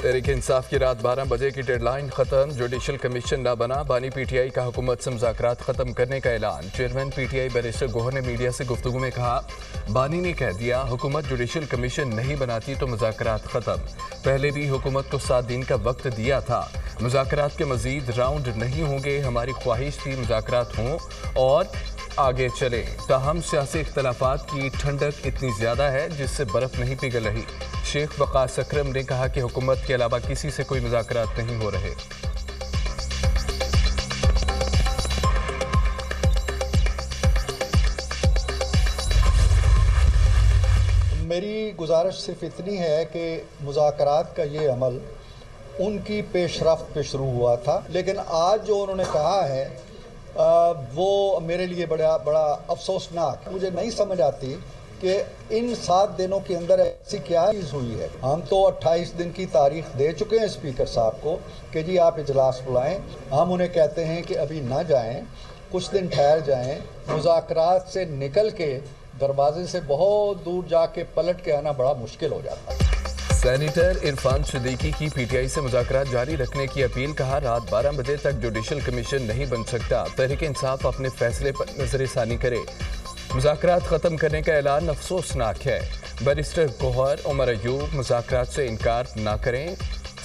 तहरीक इंसाफ की रात 12 बजे की डेडलाइन खत्म, जुडिशल कमीशन ना बना, बानी पीटीआई का हुकूमत से मुज़ाकरात खत्म करने का ऐलान। चेयरमैन पीटीआई बैरिस्टर गोहर ने मीडिया से गुफ्तगू में कहा, बानी ने कह दिया हुकूमत जुडिशल कमीशन नहीं बनाती तो मुज़ाकरात खत्म। पहले भी हुकूमत को 7 दिन का वक्त दिया था, मुज़ाकरात के मजीद राउंड नहीं होंगे। हमारी ख्वाहिश थी मुज़ाकरात हों और आगे चले, ताहम सियासी इख्तलाफात की ठंडक इतनी ज़्यादा है जिससे बर्फ़ नहीं पिघल रही। शेख वक़ास अकरम ने कहा कि हुकूमत के अलावा किसी से कोई मुज़ाकरात नहीं हो रहे। मेरी गुजारिश सिर्फ इतनी है कि मुज़ाकरात का ये अमल उनकी पेशरफ्त पे शुरू हुआ था, लेकिन आज जो उन्होंने कहा है वो मेरे लिए बड़ा अफसोसनाक है। मुझे नहीं समझ आती कि इन 7 दिनों के अंदर ऐसी क्या चीज़ हुई है। हम तो 28 दिन की तारीख दे चुके हैं स्पीकर साहब को कि जी आप इजलास बुलाएं। हम उन्हें कहते हैं कि अभी ना जाएं, कुछ दिन ठहर जाएं। मुज़ाकरात से निकल के दरवाजे से बहुत दूर जाके पलट के आना बड़ा मुश्किल हो जाता है। सेनेटर इरफान सिद्दीकी की पीटीआई से मुज़ाकरात जारी रखने की अपील। कहा, रात 12 बजे तक जुडिशल कमीशन नहीं बन सकता, तहरीक इंसाफ अपने फैसले पर नजरसानी करे। मुज़ाकरात ख़त्म करने का ऐलान अफसोसनाक है। बैरिस्टर गोहर, उमर अयूब मुज़ाकरात से इनकार ना करें।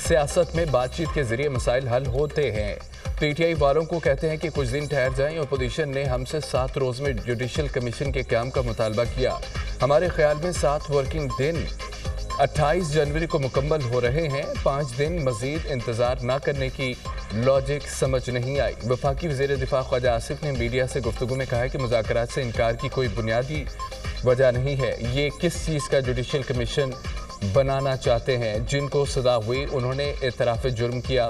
सियासत में बातचीत के जरिए मसाइल हल होते हैं। पीटीआई वालों को कहते हैं कि कुछ दिन ठहर जाएं। अपोजिशन ने हमसे 7 रोज़ में जुडिशल कमीशन के क़याम का मुतालबा किया। हमारे ख्याल में 7 वर्किंग दिन 28 जनवरी को मुकम्मल हो रहे हैं। 5 दिन मजीद इंतजार न करने की लॉजिक समझ नहीं आई। वफाकी वज़ीर दिफा ख्वाजा आसिफ ने मीडिया से गुफ्तगू में कहा कि मुज़ाकरात से इनकार की कोई बुनियादी वजह नहीं है। ये किस चीज़ का जुडिशल कमीशन बनाना चाहते हैं? जिनको सजा हुई उन्होंने इतराफ़ जुर्म किया।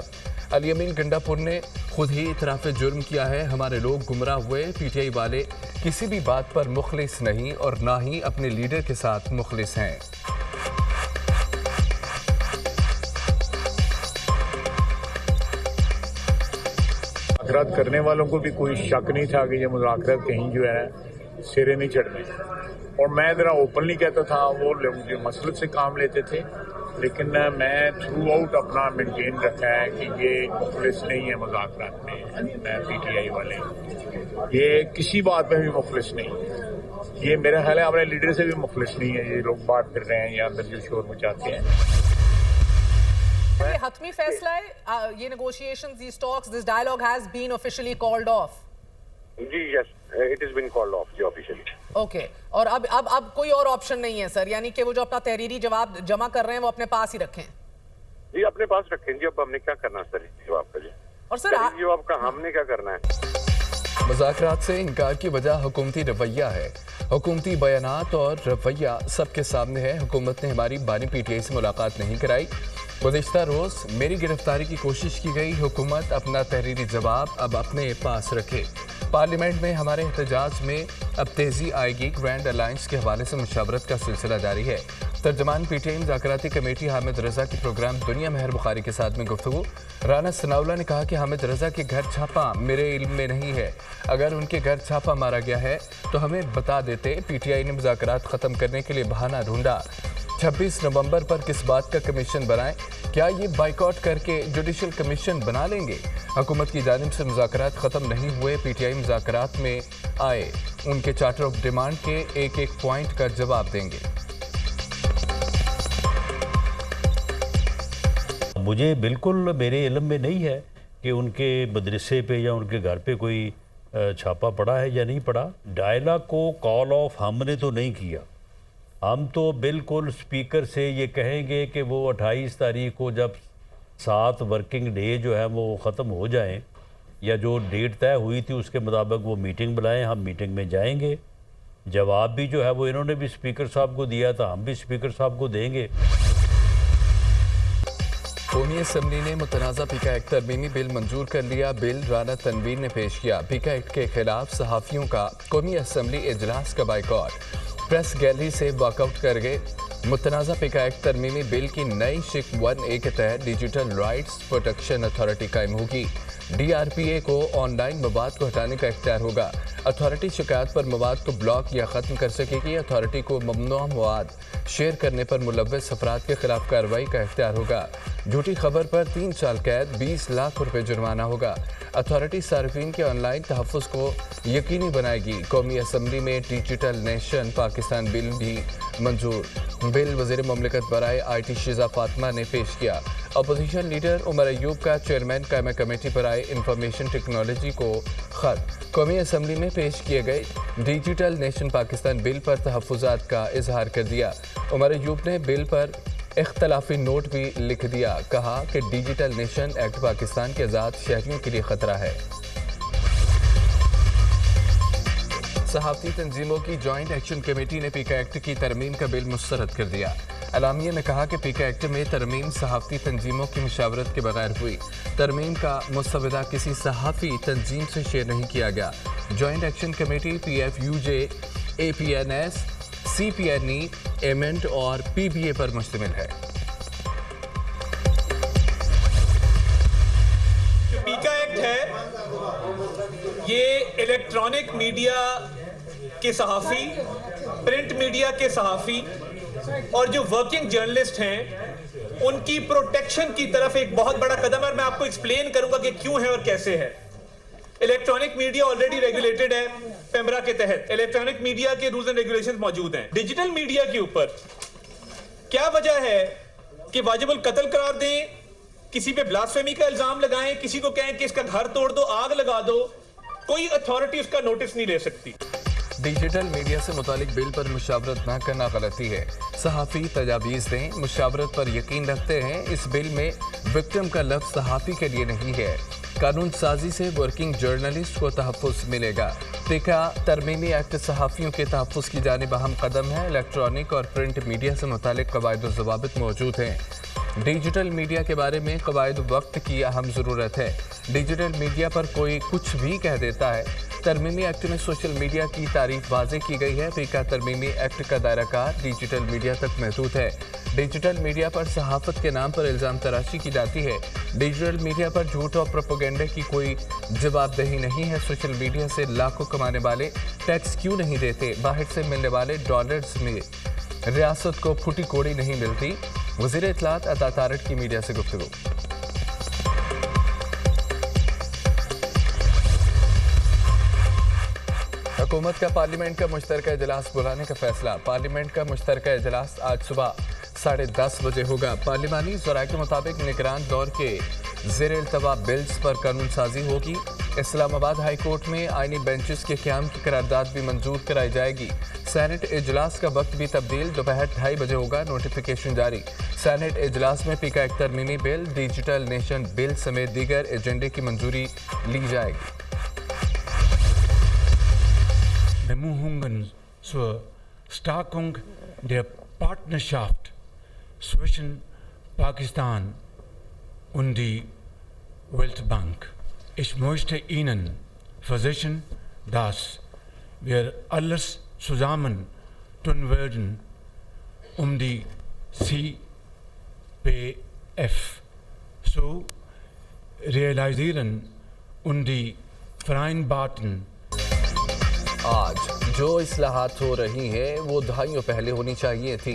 अली अमीन गंडापुर ने खुद ही इतराफ़ जुर्म किया है। हमारे लोग गुमराह हुए। पीटीआई वाले किसी भी बात पर मुखलिस नहीं और ना ही अपने लीडर के साथ मुखलिस हैं। मुज़ाकरात करने वालों को भी कोई शक नहीं था कि ये मुज़ाकरात कहीं जो है सिरे नहीं चढ़ने। और मैं ज़रा ओपनली कहता था, वो लोग जो मसलत से काम लेते थे, लेकिन मैं थ्रू आउट अपना मेंटेन रखा है कि ये मुखलिस नहीं है मुज़ाकरात में। पीटीआई वाले ये किसी बात में भी मुखलिस नहीं। ये मेरा ख्याल है अपने लीडर से भी मुखलिस नहीं है। ये लोग बात कर रहे हैं या अंदर जो शोर मचाते हैं। ये हतमी फैसला है, ये negotiations, these talks, this dialogue has been officially called off. जी yes, it is been called off जी ऑफिशियली। ओके, और अब कोई और ऑप्शन नहीं है सर, यानी कि वो जो अपना तहरीरी जवाब जमा कर रहे हैं वो अपने पास ही रखें? जी अपने पास रखें जी। अब हमने क्या करना है सर जवाब का जी? और सर जवाब का हमने क्या करना है? मुज़ाकरात से इनकार की वजह हुकूमती रवैया है। हुकूमती बयानात और रवैया सबके सामने है। हुकूमत ने हमारी बानी पीटीआई से मुलाकात नहीं कराई। गुज़िश्ता रोज़ मेरी गिरफ्तारी की कोशिश की गई। हुकूमत अपना तहरीरी जवाब अब अपने पास रखे। पार्लियामेंट में हमारे एहतजाज में अब तेज़ी आएगी। ग्रैंड अलायंस के हवाले से मुशावरत का सिलसिला जारी है। तर्जमान पीटीआई मुज़ाकराती कमेटी हामिद रज़ा की प्रोग्राम दुनिया मेहर बुखारी के साथ में गुफ्तगू। राना सनाउल्लाह ने कहा कि हामिद रज़ा के घर छापा मेरे इल्म में नहीं है। अगर उनके घर छापा मारा गया है तो हमें बता देते। पीटीआई ने मुज़ाकरात ख़त्म करने के लिए बहाना ढूंढा। 26 नवंबर पर किस बात का कमीशन बनाएं? क्या ये बाइकआउट करके जुडिशल कमीशन बना लेंगे? हुकूमत की जानिब से मुज़ाकरात ख़त्म नहीं हुए। पीटीआई मुज़ाकरात में आए उनके चार्टर ऑफ डिमांड के एक पॉइंट का जवाब देंगे। मुझे बिल्कुल मेरे इल्म में नहीं है कि उनके मदरसे पे या उनके घर पे कोई छापा पड़ा है या नहीं पड़ा। डायलॉग को कॉल ऑफ हमने तो नहीं किया। हम तो बिल्कुल स्पीकर से ये कहेंगे कि वो 28 तारीख को जब 7 वर्किंग डे जो है वो ख़त्म हो जाएं या जो डेट तय हुई थी उसके मुताबिक वो मीटिंग बुलाएं। हम मीटिंग में जाएंगे। जवाब भी जो है वो इन्होंने भी स्पीकर साहब को दिया था, हम भी स्पीकर साहब को देंगे। कौमी असम्बली ने मुतनाज़ा पीका एक्ट तरमीमी बिल मंजूर कर लिया। बिल राना तनवीर ने पेश किया। पीका एक्ट के खिलाफ सहाफ़ियों का कौमी असम्बली इजलास का बाइकआउट। प्रेस गैलरी से वॉकआउट कर गए। मुतनाज़ा पीका एक्ट तरमीमी बिल की नई शिक 1A के तहत डिजिटल राइट्स प्रोटेक्शन अथॉरिटी कायम होगी। DRPA को ऑनलाइन मवाद को हटाने का इख्तियार होगा। अथॉरिटी शिकायत पर मवाद को ब्लॉक या ख़त्म कर सकेगी। अथॉरिटी को ममनुआ मवाद शेयर करने पर मुलव्वस अफराद के खिलाफ कार्रवाई का इख्तियार होगा। झूठी खबर पर 3 साल कैद, 20 लाख रुपए जुर्माना होगा। अथॉरिटी सार्फिन के ऑनलाइन तहफ़्फ़ुज़ को यकीनी बनाएगी। कौमी असम्बली में डिजिटल नेशन पाकिस्तान बिल भी मंजूर। बिल वज़ीर मुमलिकत बराए IT शिज़ा फातिमा ने पेश किया। अपोजिशन लीडर उमर अयूब का चेयरमैन कायमा कमेटी बराए इंफॉर्मेशन टेक्नोलॉजी को ख़त। कौमी असम्बली में पेश किए गए डिजिटल नेशन पाकिस्तान बिल पर तहफ़्फ़ुज़ात का इजहार कर दिया। उमर अयूब ने बिल पर इख्तलाफी नोट भी लिख दिया। कहा कि डिजिटल नेशन एक्ट पाकिस्तान के आज़ाद शहरियों के लिए ख़तरा है। सहाफ़ती तंजीमों की जॉइंट एक्शन कमेटी ने पीका एक्ट की तरमीम का बिल मुस्तरद कर दिया। अलामिया ने कहा कि पीका एक्ट में तरमीम सहाफ़ती तंजीमों की मुशावरत के बगैर हुई। तरमीम का मुसवदा किसी सहाफ़ी तंजीम से शेयर नहीं किया गया। Joint action committee PFUJ, APNS, CPNE, एमेंट और PBA पर मुश्तमिल है। जो पीका एक्ट है ये इलेक्ट्रॉनिक मीडिया के सहाफ़ी, प्रिंट मीडिया के सहाफ़ी और जो वर्किंग जर्नलिस्ट हैं उनकी प्रोटेक्शन की तरफ एक बहुत बड़ा कदम है। और मैं आपको एक्सप्लेन करूंगा कि क्यों है और कैसे है। इलेक्ट्रॉनिक मीडिया ऑलरेडी रेगुलेटेड है पेमरा के तहत। इलेक्ट्रॉनिक मीडिया के रूल्स एंड रेगुलेशंस मौजूद हैं। डिजिटल मीडिया के ऊपर क्या वजह है कि वाजिबुल कत्ल करार दें, किसी पे ब्लास्फेमी का इल्जाम लगाएं, किसी को कहें कि इसका घर तोड़ दो, आग लगा दो, कोई अथॉरिटी उसका नोटिस नहीं ले सकती। डिजिटल मीडिया से मुतालिक बिल पर मुशावरत न करना गलती है। सहाफ़ी तजावीज़ दें, मुशावरत पर यकीन रखते हैं। इस बिल में विक्टिम का लफ्ज़ सहाफ़ी के लिए नहीं है। कानून साजी से वर्किंग जर्नलिस्ट को तहफ़्फ़ुज़ मिलेगा। पीका तरमीमी एक्ट सहाफ़ियों के तहफ़्फ़ुज़ की जानिब अहम कदम है। इलेक्ट्रॉनिक और प्रिंट मीडिया से मुतालिक क़वाइद और ज़वाबित मौजूद हैं। डिजिटल मीडिया के बारे में क़वाइद वक्त की अहम ज़रूरत है। डिजिटल मीडिया पर कोई कुछ भी कह देता है। तरमीमी एक्ट में सोशल मीडिया की तारीफ वाज़े की गई है। पीका तरमीमी एक्ट का दायरा कार डिजिटल मीडिया तक महदूद है। डिजिटल मीडिया पर सहाफ़त के नाम पर इल्ज़ाम तराशी की जाती है। डिजिटल मीडिया पर झूठ और प्रोपेगेंडा की कोई जवाबदेही नहीं है। सोशल मीडिया से लाखों कमाने वाले टैक्स क्यों नहीं देते? बाहर से मिलने वाले डॉलर्स में रियासत को फूटी कोड़ी नहीं मिलती। वज़ीर इत्तलात अता तारड़ की मीडिया से गुफ्तगू। हुकूमत का पार्लियामेंट का मुश्तरका इजलास बुलाने का फैसला। पार्लियामेंट का मुश्तरका इजलास आज सुबह 10:30 बजे होगा। पार्लिमानी ज़राए के मुताबिक निगरान दौर के ज़ेर इल्तवा बिल्स पर कानून साजी होगी। इस्लामाबाद हाई कोर्ट में आइनी बेंचेस के क़याम की करारदाद भी मंजूर कराई जाएगी। सेनेट इजलास का वक्त भी तब्दील, दोपहर 2:30 बजे होगा। नोटिफिकेशन जारी। सेनेट इजलास में पीका एक तरमीमी बिल, डिजिटल नेशन बिल समेत दीगर एजेंडे की मंजूरी ली जाएगी। Bemühungen zur Stärkung der Partnerschaft zwischen Pakistan und die Weltbank. Ich möchte Ihnen versichern, dass wir alles zusammen tun werden, um die CPF zu realisieren und die vereinbarten आज जो इस्लाहात हो रही हैं वो दहाइयों पहले होनी चाहिए थी।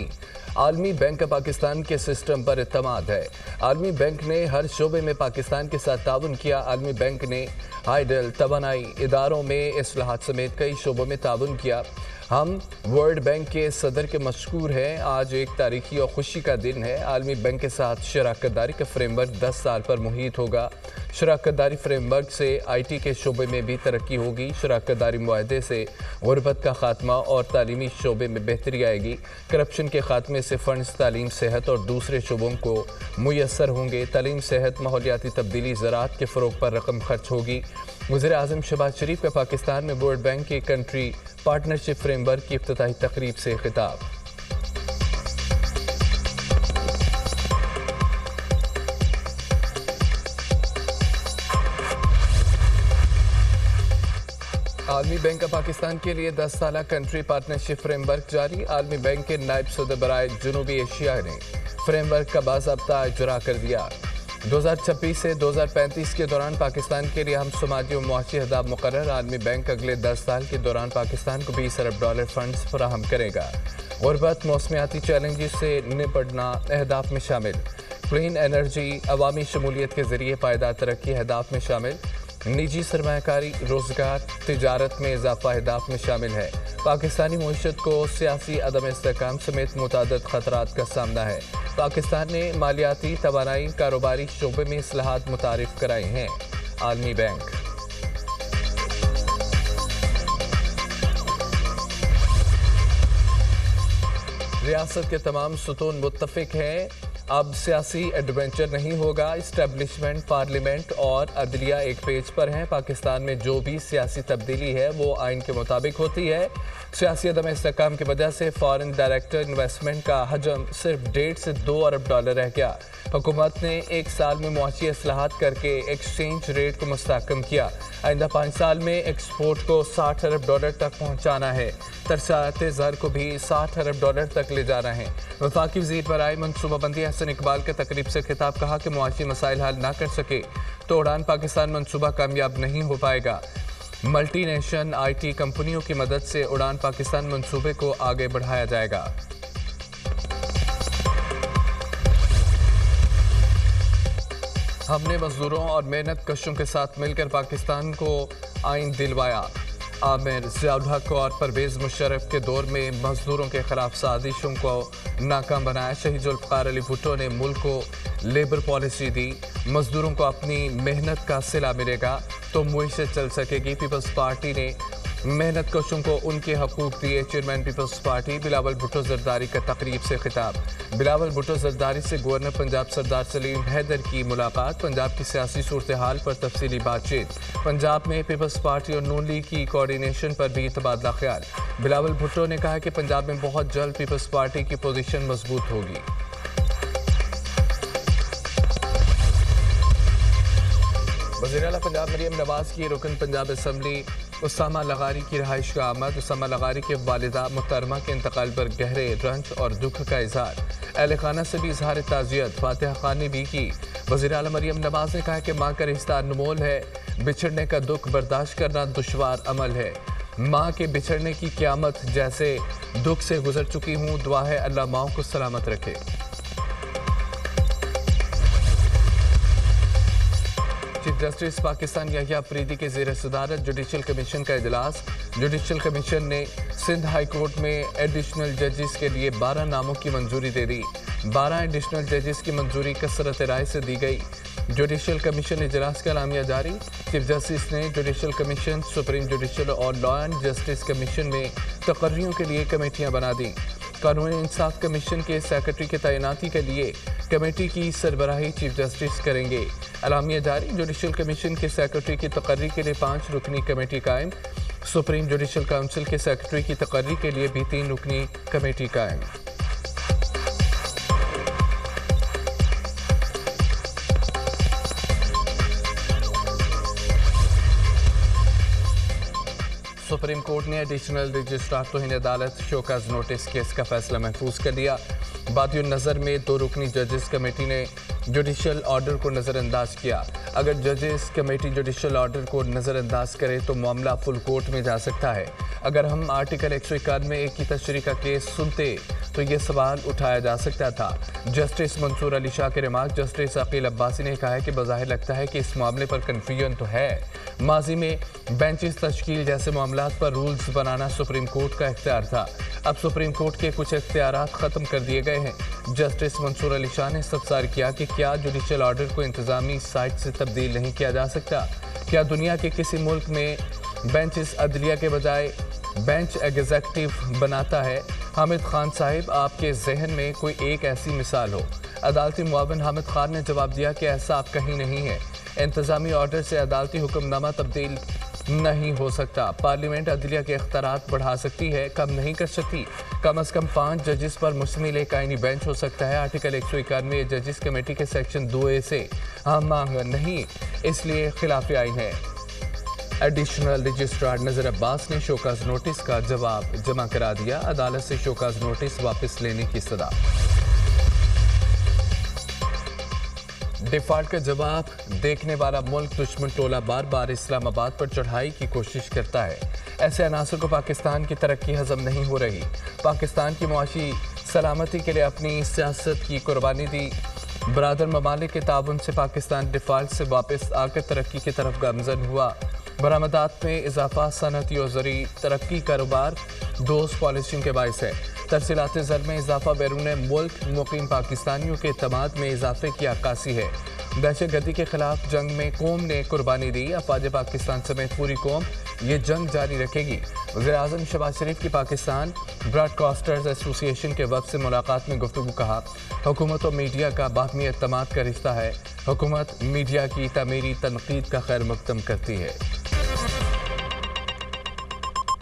आलमी बैंक का पाकिस्तान के सिस्टम पर इत्मीनान है। आलमी बैंक ने हर शोबे में पाकिस्तान के साथ ताउन किया। आलमी बैंक ने हाइडल तवानाई इदारों में इस्लाहात समेत कई शोबों में ताउन किया। हम वर्ल्ड बैंक के सदर के मशकूर हैं। आज एक तारीखी और खुशी का दिन है। आलमी बैंक के साथ शराकत दारी का फ्रेमवर्क 10 साल पर मुहित होगा। शराकत दारी फ्रेमवर्क से IT के शोबे में भी तरक्की होगी। शराकत दारी मुआहदे से गुरबत का खात्मा और तालीमी शोबे में बेहतरी आएगी। करप्शन के खात्मे से फंड्स तालीम, सेहत और दूसरे शोबों को मुयसर होंगे। तालीम, सेहत, माहौलियाती तब्दीली, ज़राअत के फ़रोग पर रकम खर्च होगी। वज़ीर आज़म शहबाज शरीफ का पाकिस्तान में वर्ल्ड बैंक के कंट्री पार्टनरशिप फ्रेमवर्क की इफ्तिताही तकरीब से खिताब। आलमी बैंक का पाकिस्तान के लिए 10 साला कंट्री पार्टनरशिप फ्रेमवर्क जारी। आलमी बैंक के नायब सदर बराए जनूबी एशिया ने फ्रेमवर्क का बाज़ाब्ता इजरा कर दिया। 2026 से 2035 के दौरान पाकिस्तान के लिए हम समाजी और मुआशी अहदाफ मुकर्रर। आलमी बैंक अगले 10 साल के दौरान पाकिस्तान को $20 अरब फंड्स फराहम करेगा। गुरबत, मौसमियाती चैलेंजेस से निपटना अहदाफ में शामिल। क्लीन एनर्जी, अवामी शमूलियत के जरिए पायदार तरक्की अहदाफ में शामिल। निजी सरमायाकारी, रोजगार, तिजारत में इजाफा अहदाफ में शामिल है। पाकिस्तानी मईशत को सियासी अदम इस्तेहकाम समेत मुतादिद खतरात का सामना है। पाकिस्तान ने मालियाती, तवानाई, कारोबारी शोबे में इस्लाहात मुतारिफ कराए हैं। आलमी बैंक। रियासत के तमाम सुतून मुत्तफिक हैं, अब सियासी एडवेंचर नहीं होगा। इस्टेब्लिशमेंट, पार्लियामेंट और अदलिया एक पेज पर हैं। पाकिस्तान में जो भी सियासी तब्दीली है वो आइन के मुताबिक होती है। सियासी अदम इस्तेहकाम की वजह से फॉरेन डायरेक्टर इन्वेस्टमेंट का हजम सिर्फ 1.5 से 2 अरब डॉलर रह गया। हुकूमत ने एक साल में मुआशी इस्लाहात करके एक्सचेंज रेट को मुस्तहकम किया। आइंदा 5 साल में एक्सपोर्ट को 60 अरब डॉलर तक पहुँचाना है। तरसात ज़र को भी 60 अरब डॉलर तक ले जाना है। वफाकी वज़ीर बराए मनसूबाबंदी हसन इकबाल के तकरीब से खिताब, कहा कि मुआशी मसाइल हल ना कर सके तो उड़ान पाकिस्तान मनसूबा कामयाब नहीं हो पाएगा। मल्टी नेशन IT कंपनियों की मदद से उड़ान पाकिस्तान मंसूबे को आगे बढ़ाया जाएगा। हमने मजदूरों और मेहनत कशों के साथ मिलकर पाकिस्तान को आइन दिलवाया। आमिर, ज़ियाउल हक और परवेज़ मुशर्रफ के दौर में मजदूरों के खिलाफ साजिशों को नाकाम बनाया। शहीद जुल्फ़िकार अली भुट्टो ने मुल्क को लेबर पॉलिसी दी। मजदूरों को अपनी मेहनत का सिला मिलेगा तो मुईशत चल सकेगी। पीपल्स पार्टी ने मेहनत कशों को उनके हकूक दिए। Chairman people's party Bilawal Bhutto Zardari का तकरीब से खिताब। बिलावल भुट्टो जरदारी से गवर्नर पंजाब सरदार सलीम हैदर की मुलाकात। पंजाब की सियासी सूरत हाल पर तफसीली बातचीत। पंजाब में पीपल्स पार्टी और नून लीग की कोऑर्डिनेशन पर भी तबादला ख्याल। बिलावल भुट्टो ने कहा कि पंजाब में बहुत जल्द पीपल्स पार्टी की पोजीशन मजबूत होगी। वज़ीर आला पंजाब मरियम नवाज की रुकन पंजाब असम्बली उसामा लगारी की रहाइश का आमद। उसामा लगारी के वालिदा मुहतरमा के इंतकाल पर गहरे रंज और दुख का इजहार। अहल खाना से भी इजहार ताज़ियत फातिहा खान ने भी की। वज़ीर आला मरियम नवाज ने कहा कि माँ का रिश्ता अनमोल है, बिछड़ने का दुख बर्दाश्त करना दुश्वार अमल है। माँ के बिछड़ने की क़यामत जैसे दुख से गुजर चुकी हूँ, दुआ है अल्लाह माँ को सलामत रखे। चीफ जस्टिस पाकिस्तान याहिया अफरीदी के ज़ेर सदारत जुडिशल कमीशन का इजलास। जुडिशल कमीशन ने सिंध हाई कोर्ट में एडिशनल जजेस के लिए 12 नामों की मंजूरी दे दी। 12 एडिशनल जजेस की मंजूरी कसरत राय से दी गई। जुडिशल कमीशन इजलास का नामिया जारी। चीफ जस्टिस ने जुडिशल कमीशन, सुप्रीम जुडिशल और लॉ एंड जस्टिस कमीशन में तकर्रियों के लिए कमेटियाँ बना दी। कानूनी इंसाफ कमीशन के सेक्रेटरी की तैनाती के लिए कमेटी की सरबराही चीफ जस्टिस करेंगे। अलामिया जारी। जुडिशल कमीशन के सेक्रेटरी की तकर्री के लिए 5 रुकनी कमेटी कायम। सुप्रीम जुडिशल काउंसिल के सेक्रेटरी की तकर्री के लिए भी 3 रुकनी कमेटी कायम। सुप्रीम कोर्ट ने एडिशनल रजिस्ट्रार तौहीन अदालत शोकाज नोटिस केस का फैसला महफूज कर लिया। बादियुन नज़र में 2 रुकनी जजेस कमेटी ने जुडिशल ऑर्डर को नज़रअंदाज किया। अगर जजेस कमेटी जुडिशल ऑर्डर को नज़रअंदाज करे तो मामला फुल कोर्ट में जा सकता है। अगर हम आर्टिकल 191 की तशरीह का केस सुनते तो ये सवाल उठाया जा सकता था। जस्टिस मंसूर अली शाह के रिमार्क। जस्टिस अकील अब्बासी ने कहा है कि बज़ाहिर लगता है कि इस मामले पर कन्फ्यूजन तो है। माजी में बेंचेस तश्कील जैसे मामलात पर रूल्स बनाना सुप्रीम कोर्ट का इख्तियार था। अब सुप्रीम कोर्ट के कुछ इख्तियारात ख़त्म कर दिए गए हैं। जस्टिस मंसूर अली शाह ने इस्तफसार किया कि क्या जुडिशल ऑर्डर को इंतज़ामी साइट से तब्दील नहीं किया जा सकता? क्या दुनिया के किसी मुल्क में बेंचेस अदलिया के बजाय बेंच एग्जीक्यूटिव बनाता है? हामिद खान साहिब, आपके जहन में कोई एक ऐसी मिसाल हो? अदालती मुआविन हामिद खान ने जवाब दिया कि ऐसा आप कहीं नहीं है। इंतज़ामी ऑर्डर से अदालती हुक्मनामा तब्दील नहीं हो सकता। पार्लियामेंट अदलिया के इख्तियारात बढ़ा सकती है, कम नहीं कर सकती। कम अज़ कम 5 जजेस पर मुश्तमिल एक आईनी बेंच हो सकता है। आर्टिकल 191 जजेस कमेटी के सेक्शन 2A से हम मांग नहीं, इसलिए खिलाफ आइन है। एडिशनल रजिस्ट्रार नज़र अब्बास ने शोकाज नोटिस का जवाब जमा करा दिया। अदालत से शोकाज नोटिस वापस लेने की सदा। डिफॉल्ट का जवाब देखने वाला मुल्क दुश्मन टोला बार बार इस्लामाबाद पर चढ़ाई की कोशिश करता है। ऐसे अनासर को पाकिस्तान की तरक्की हजम नहीं हो रही। पाकिस्तान की मुआशी सलामती के लिए अपनी सियासत की कुर्बानी दी। برادر ممالک کے تعاون سے پاکستان ڈیفالٹ سے واپس آ کر ترقی کی طرف گامزن ہوا. برآمدات میں اضافہ صنعتی اور زرعی ترقی کاروبار دوست پالیسیوں کے باعث ہے. ترسیلات زر میں اضافہ بیرون ملک مقیم پاکستانیوں کے اعتماد میں اضافے کی عکاسی ہے. دہشت گردی کے خلاف جنگ میں قوم نے قربانی دی. افواج پاکستان سمیت پوری قوم یہ جنگ جاری رکھے گی. وزیر اعظم شہباز شریف کی پاکستان براڈ کاسٹرز ایسوسی ایشن کے وفد سے ملاقات میں گفتگو. کہا حکومت اور میڈیا کا باہمی اعتماد کا رشتہ ہے. حکومت میڈیا کی تعمیری تنقید کا خیر مقدم کرتی ہے.